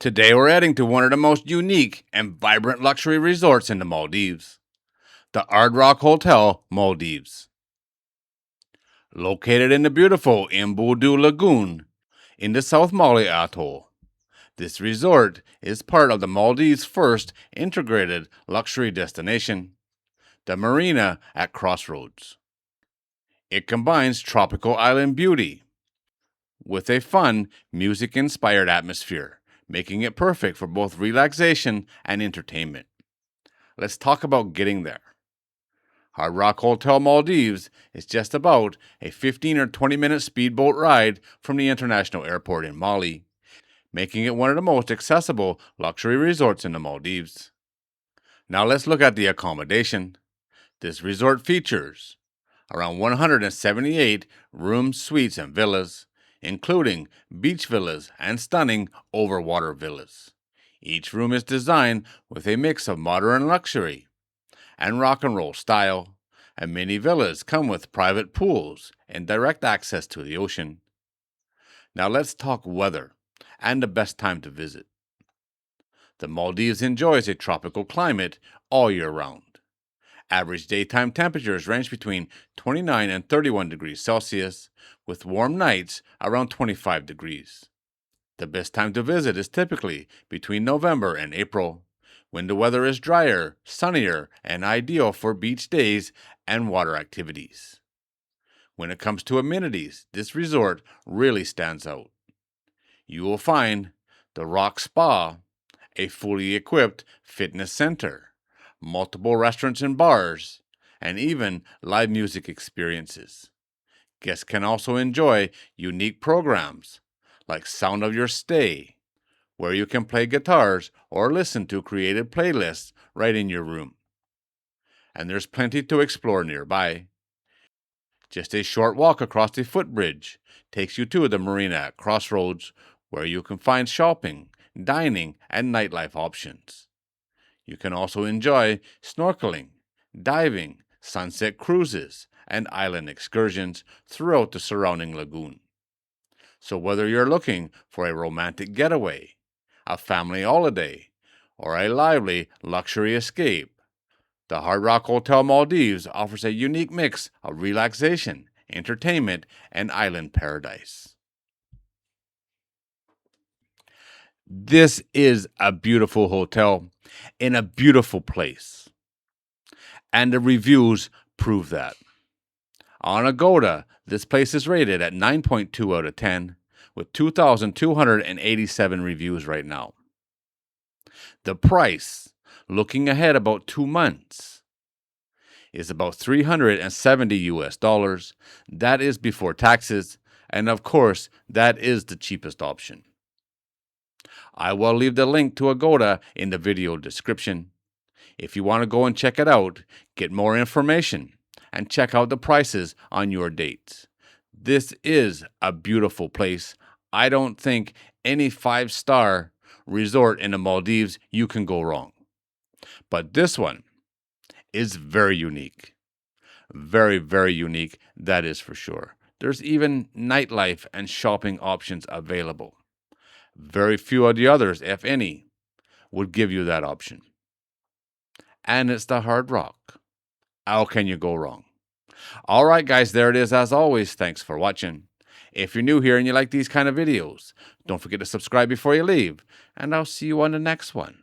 Today we're heading to one of the most unique and vibrant luxury resorts in the Maldives, the Hard Rock Hotel, Maldives. Located in the beautiful Imbudu Lagoon in the South Mali Atoll, this resort is part of the Maldives' first integrated luxury destination, the Marina at Crossroads. It combines tropical island beauty with a fun, music-inspired atmosphere, making it perfect for both relaxation and entertainment. Let's talk about getting there. Hard Rock Hotel Maldives is just about a 15 or 20-minute speedboat ride from the international airport in Mali, making it one of the most accessible luxury resorts in the Maldives. Now let's look at the accommodation. This resort features around 178 rooms, suites, and villas, including beach villas and stunning overwater villas. Each room is designed with a mix of modern luxury and rock and roll style, and many villas come with private pools and direct access to the ocean. Now let's talk weather and the best time to visit. The Maldives enjoys a tropical climate all year round. Average daytime temperatures range between 29 and 31 degrees Celsius, with warm nights around 25 degrees. The best time to visit is typically between November and April, when the weather is drier, sunnier, and ideal for beach days and water activities. When it comes to amenities, this resort really stands out. You will find the Rock Spa, a fully equipped fitness center, multiple restaurants and bars, and even live music experiences. Guests can also enjoy unique programs like Sound of Your Stay, where you can play guitars or listen to creative playlists right in your room. And there's plenty to explore nearby. Just a short walk across the footbridge takes you to the marina at Crossroads, where you can find shopping, dining, and nightlife options. You can also enjoy snorkeling, diving, sunset cruises, and island excursions throughout the surrounding lagoon. So whether you're looking for a romantic getaway, a family holiday, or a lively luxury escape, the Hard Rock Hotel Maldives offers a unique mix of relaxation, entertainment, and island paradise. This is a beautiful hotel in a beautiful place, and the reviews prove that. On Agoda, this place is rated at 9.2 out of 10, with 2,287 reviews right now. The price, looking ahead about 2 months, is about $370. That is before taxes, and of course, that is the cheapest option. I will leave the link to Agoda in the video description. If you want to go and check it out, get more information, and check out the prices on your dates. This is a beautiful place. I don't think any 5-star resort in the Maldives you can go wrong. But this one is very unique. Very, very unique, that is for sure. There's even nightlife and shopping options available. Very few of the others, if any, would give you that option. And it's the Hard Rock. How can you go wrong? All right, guys, there it is. As always, thanks for watching. If you're new here and you like these kind of videos, don't forget to subscribe before you leave, and I'll see you on the next one.